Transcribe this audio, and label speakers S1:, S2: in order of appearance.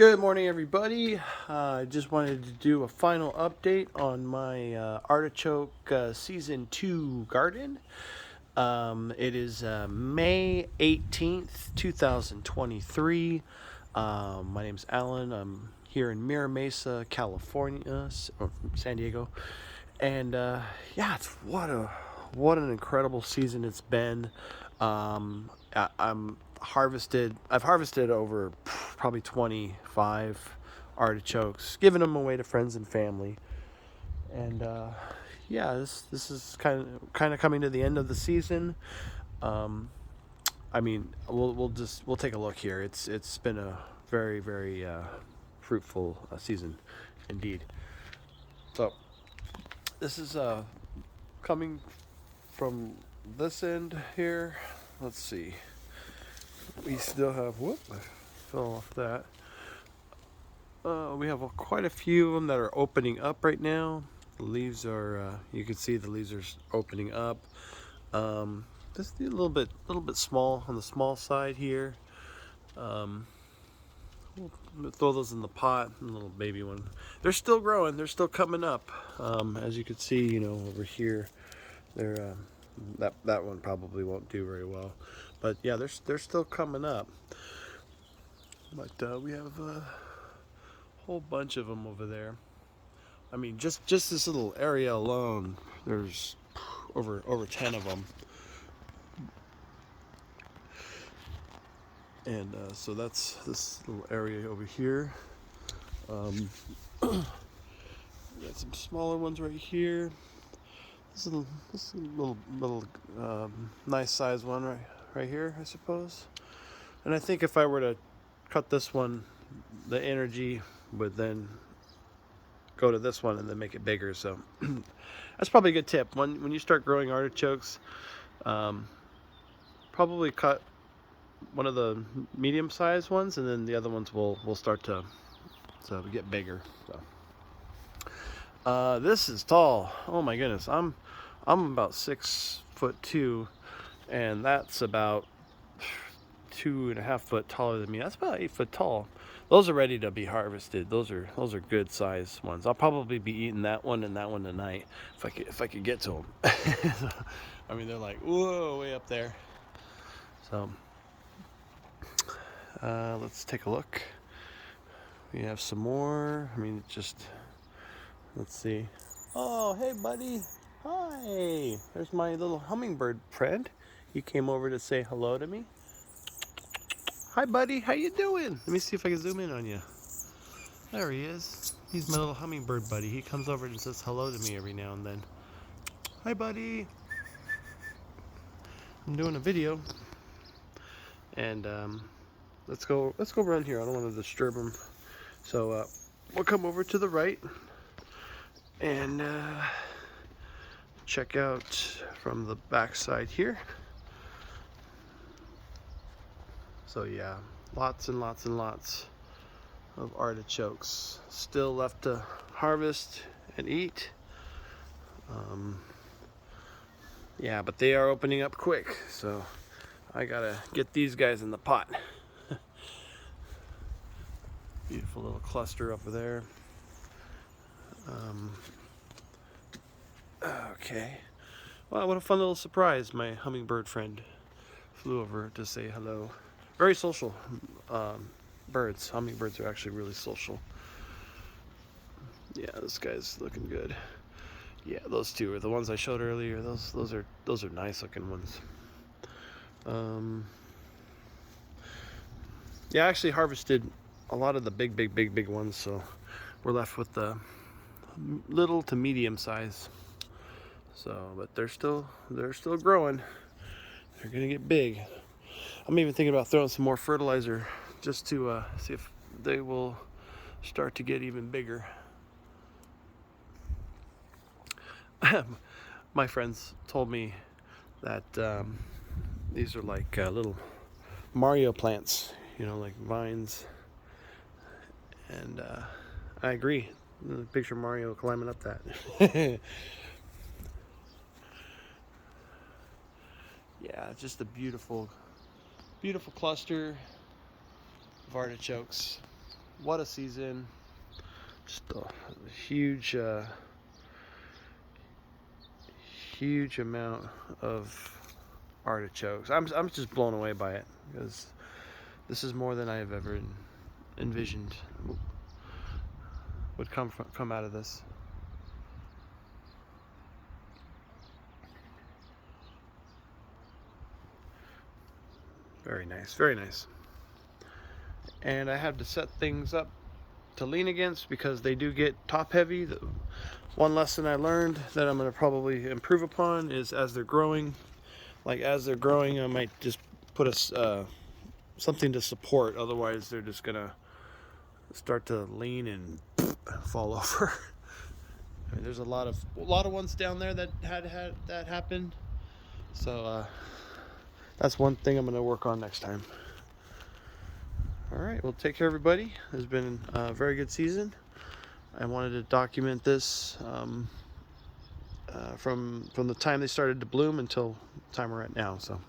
S1: Good morning, everybody. I just wanted to do a final update on my artichoke season 2 garden. It is May 18th, 2023. My name's Alan. I'm here in Mira Mesa, California, or San Diego. And yeah, what an incredible season it's been. I've harvested over probably 25 artichokes, giving them away to friends and family. And yeah, this is kind of coming to the end of the season. Um, I mean, we'll take a look here. It's been a very fruitful season, indeed. So this is coming from this end here. Let's see. We still have, whoop, I fell off that. We have quite a few of them that are opening up right now. The leaves are, you can see the leaves are opening up. Just a little bit small on the small side here. We'll throw those in the pot, a little baby one. They're still growing, they're still coming up. As you can see, you know, over here, they're that one probably won't do very well, but yeah, they're still coming up. But we have a whole bunch of them over there. I mean, just this little area alone, there's over 10 of them. And so that's this little area over here. We got some smaller ones right here. This little nice size one right here, I suppose. And I think if I were to cut this one, the energy would then go to this one and then make it bigger. So that's probably a good tip when you start growing artichokes. Probably cut one of the medium-sized ones, and then the other ones will start to get bigger. So this is tall. Oh my goodness, I'm about 6'2", and that's about 2.5 foot taller than me. That's about 8 foot tall. Those are ready to be harvested. Those are good size ones. I'll probably be eating that one and that one tonight if I could get to them. I mean, they're like, whoa, way up there. So let's take a look. We have some more. I mean, let's see. Oh, hey, buddy. Hi. There's my little hummingbird friend. He came over to say hello to me. Hi, buddy. How you doing? Let me see if I can zoom in on you. There he is. He's my little hummingbird buddy. He comes over and says hello to me every now and then. Hi, buddy. I'm doing a video, and let's go around here. I don't want to disturb him, so we'll come over to the right and check out from the back side here. So yeah, lots and lots and lots of artichokes still left to harvest and eat. Yeah, but they are opening up quick, so I gotta get these guys in the pot. Beautiful little cluster over there. Okay. Wow, what a fun little surprise. My hummingbird friend flew over to say hello. Very social birds. Hummingbirds are actually really social. Yeah, this guy's looking good. Yeah, those two are the ones I showed earlier. Those are nice looking ones. Yeah, I actually harvested a lot of the big ones, so we're left with the little to medium size. So, but they're still growing. They're gonna get big. I'm even thinking about throwing some more fertilizer just to see if they will start to get even bigger. My friends told me that these are like little Mario plants, you know, like vines. And I agree. Picture Mario climbing up that. Yeah, just a beautiful cluster of artichokes. what a season. Just a huge huge amount of artichokes. I'm just blown away by it, because this is more than I have ever envisioned would come out of this. Very nice, very nice. And I have to set things up to lean against because they do get top heavy. One lesson I learned that I'm going to probably improve upon is as they're growing, I might just put a something to support. Otherwise, they're just gonna start to lean and fall over. I mean, there's a lot of ones down there that had that happen. So that's one thing I'm gonna work on next time. All right, well, take care, everybody. It's been a very good season. I wanted to document this from the time they started to bloom until the time we're at now. So.